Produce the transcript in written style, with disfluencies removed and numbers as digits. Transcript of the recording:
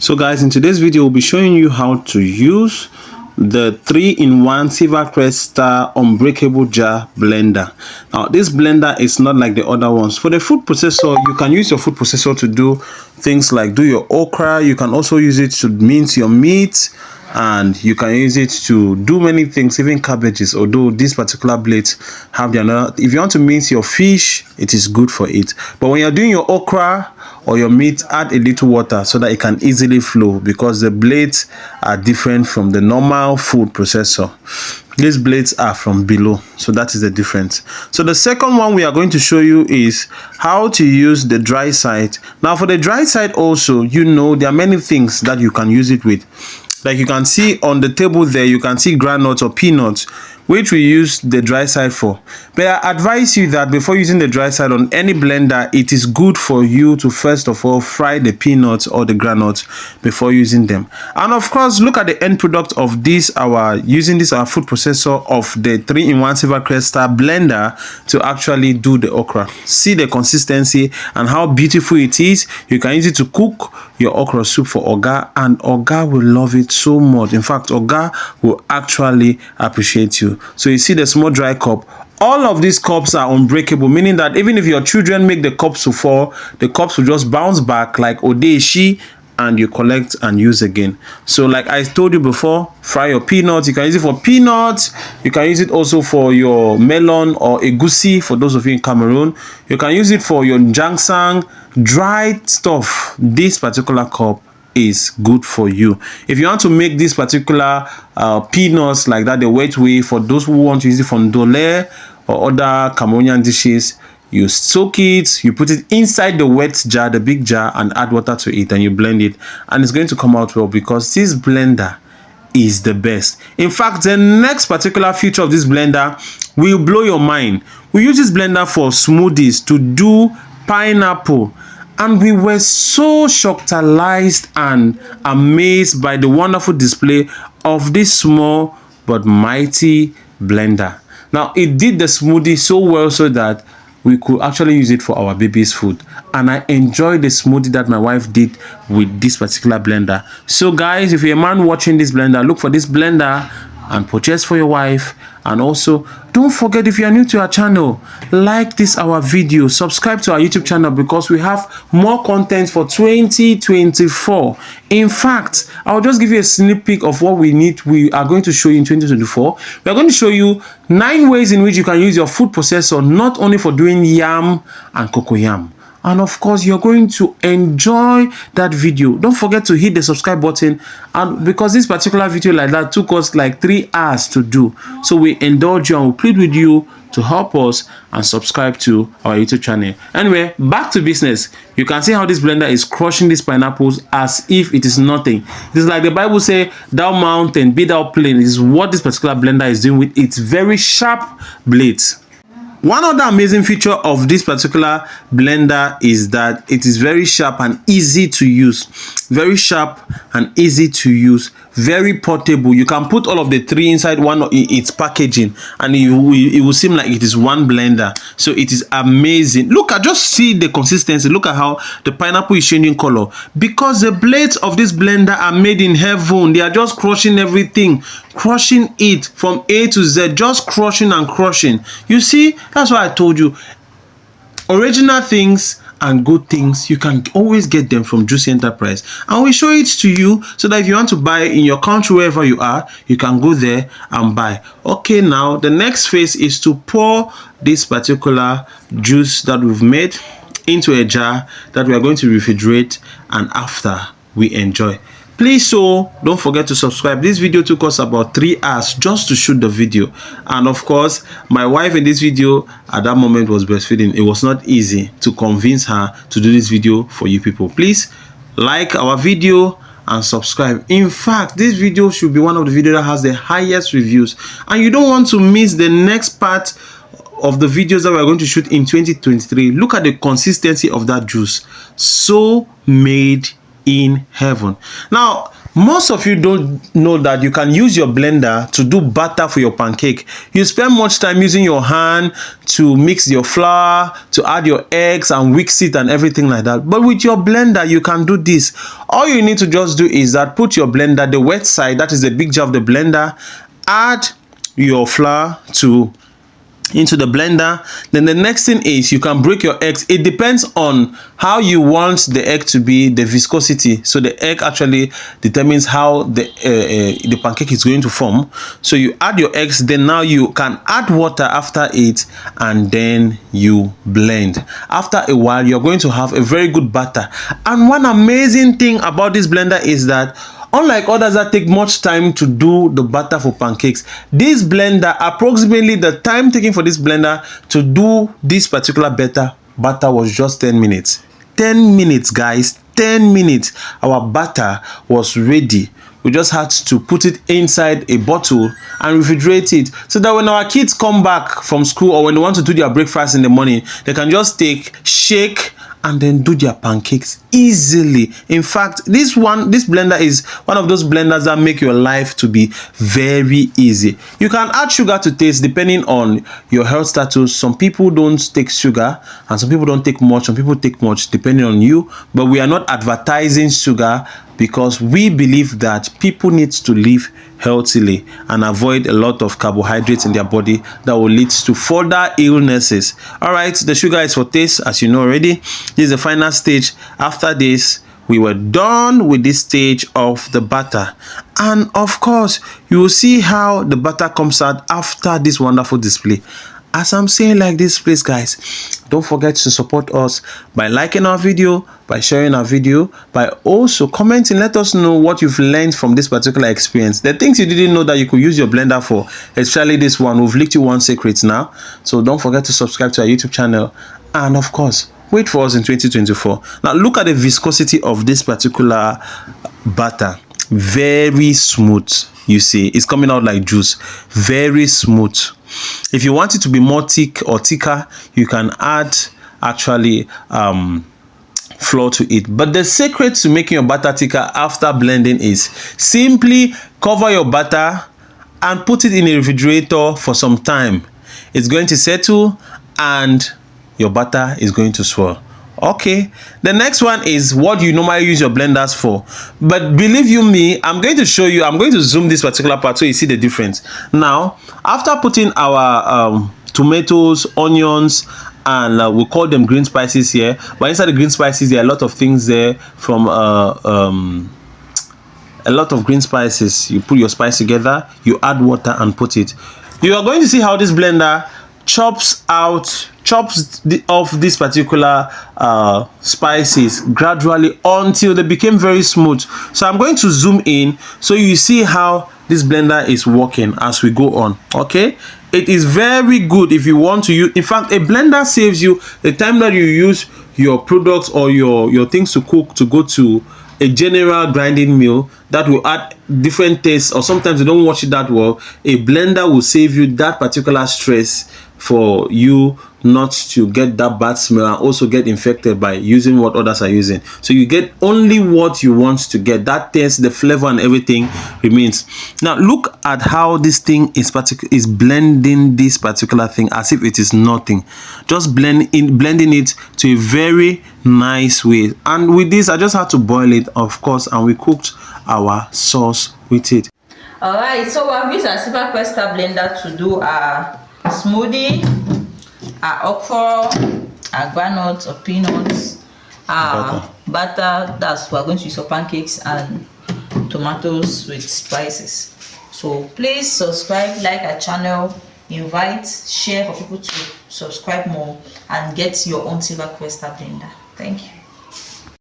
So guys, in today's video we'll be showing you how to use the 3-in-1 Silver Crest Star unbreakable jar blender. Now this blender is not like the other ones. For the food processor, you can use your food processor to do things like do your okra. You can also use it to mince your meat, and you can use it to do many things, even cabbages, although these particular blades have the another. If you want to mince your fish, it is good for it. But when you're doing your okra or your meat, add a little water so that it can easily flow, because the blades are different from the normal food processor. These blades are from below, so that is the difference. So the second one we are going to show you is how to use the dry side. Now for the dry side also, there are many things that you can use it with. Like you can see on the table there, you can see groundnuts or peanuts, which we use the dry side for. But I advise you that before using the dry side on any blender, it is good for you to first of all fry the peanuts or the groundnuts before using them. And of course, look at the end product of this, our food processor of the 3-in-1 Silver Crest Star blender to actually do the okra. See the consistency and how beautiful it is. You can use it to cook your okra soup for Oga, and Oga will love it so much. In fact, Oga will actually appreciate you. So you see the small dry cup. All of these cups are unbreakable, meaning that even if your children make the cups to fall, the cups will just bounce back like odeshi, and you collect and use again. So like I told you before, fry your peanuts. You can use it for peanuts. You can use it also for your melon or egusi for those of you in Cameroon. You can use it for your jangsang, dried stuff. This particular cup is good for you. If you want to make this particular peanuts like that the wet way, for those who want to use it from dole or other Cameroonian dishes, you soak it, you put it inside the wet jar, the big jar, and add water to it, and you blend it, and it's going to come out well, because this blender is the best. In fact, the next particular feature of this blender will blow your mind. We use this blender for smoothies, to do pineapple, and we were so shocked-alized and amazed by the wonderful display of this small but mighty blender. Now, it did the smoothie so well so that we could actually use it for our baby's food, and I enjoyed the smoothie that my wife did with this particular blender. So guys, if you're a man watching this blender, look for this blender and purchase for your wife. And also, don't forget, if you are new to our channel, like this our video, subscribe to our YouTube channel, because we have more content for 2024. In fact, I'll just give you a sneak peek of what we are going to show you in 2024. We are going to show you 9 ways in which you can use your food processor, not only for doing yam and cocoyam. And of course, you're going to enjoy that video. Don't forget to hit the subscribe button, and because this particular video like that took us like 3 hours to do, so we indulge you and we plead with you to help us and subscribe to our YouTube channel. Anyway, back to business. You can see how this blender is crushing these pineapples as if it is nothing. It is like the Bible say, thou mountain, be thou plain. This is what this particular blender is doing with its very sharp blades. One other amazing feature of this particular blender is that it is very sharp and easy to use. Very sharp and easy to use. Very portable. You can put all of the 3 inside one of its packaging, and it will seem like it is one blender. So it is amazing. Look at, just see the consistency. Look at how the pineapple is changing color, because the blades of this blender are made in heaven. They are just crushing everything, crushing it from A to Z, just crushing and crushing. You see, that's why I told you, original things and good things, you can always get them from Juicy Enterprise, and we show it to you so that if you want to buy in your country, wherever you are, you can go there and buy. Okay, now the next phase is to pour this particular juice that we've made into a jar that we are going to refrigerate, and after we enjoy. Please, so don't forget to subscribe. This video took us about 3 hours just to shoot the video, and of course my wife in this video at that moment was breastfeeding. It was not easy to convince her to do this video for you people. Please like our video and subscribe. In fact, this video should be one of the videos that has the highest reviews, and you don't want to miss the next part of the videos that we are going to shoot in 2023. Look at the consistency of that juice, so made in heaven. Now Most of you don't know that you can use your blender to do batter for your pancake. You spend much time using your hand to mix your flour, to add your eggs and whisk it and everything like that. But with your blender, you can do this. All you need to just do is that put your blender, the wet side, that is the big jar of the blender, add your flour into the blender. Then the next thing is you can break your eggs. It depends on how you want the egg to be, the viscosity. So the egg actually determines how the pancake is going to form. So you add your eggs, then now you can add water after it, and then you blend. After a while, you're going to have a very good batter. And one amazing thing about this blender is that unlike others that take much time to do the batter for pancakes, this blender, approximately the time taken for this blender to do this particular batter was just 10 minutes. 10 minutes, guys. 10 minutes. Our batter was ready. We just had to put it inside a bottle and refrigerate it, so that when our kids come back from school or when they want to do their breakfast in the morning, they can just shake, and then do their pancakes easily. In fact, this blender is one of those blenders that make your life to be very easy. You can add sugar to taste depending on your health status. Some people don't take sugar and some people don't take much. Some people take much depending on you. But we are not advertising sugar because we believe that people need to live healthily and avoid a lot of carbohydrates in their body that will lead to further illnesses. All right, the sugar is for taste, as you know already. This is the final stage. After this, we were done with this stage of the batter, and of course you will see how the batter comes out after this wonderful display. As I'm saying like this, please guys, don't forget to support us by liking our video, by sharing our video, by also commenting. Let us know what you've learned from this particular experience, the things you didn't know that you could use your blender for, especially this one. We've leaked you one secret now, so don't forget to subscribe to our YouTube channel, and of course wait for us in 2024. Now look at the viscosity of this particular batter. Very smooth. You see, it's coming out like juice. Very smooth. If you want it to be more thick or thicker, you can add actually flour to it. But the secret to making your batter thicker after blending is simply cover your batter and put it in a refrigerator for some time. It's going to settle and your batter is going to swirl. Okay, the next one is what you normally use your blenders for, but believe you me, I'm going to show you. I'm going to zoom this particular part so you see the difference. Now after putting our tomatoes, onions, and we call them green spices here, but inside the green spices there are a lot of things there, from a lot of green spices. You put your spice together, you add water and put it. You are going to see how this blender chops off these particular spices gradually until they became very smooth. So I'm going to zoom in so you see how this blender is working as we go on. Okay, it is very good if you want to use. In fact, a blender saves you the time that you use your products or your things to cook to go to a general grinding mill that will add different tastes, or sometimes you don't watch it that well. A blender will save you that particular stress for you not to get that bad smell and also get infected by using what others are using. So you get only what you want to get. That taste, the flavor and everything remains. Now look at how this thing is blending this particular thing as if it is nothing. Just blending it to a very nice way. And with this, I just had to boil it, of course, and we cooked our sauce with it. All right, so we have used a Silver Crest blender to do a smoothie, okra, granules or peanuts, butter. That's we're going to use for pancakes, and tomatoes with spices. So please subscribe, like our channel, invite, share for people to subscribe more, and get your own Silver Crest blender. Thank you.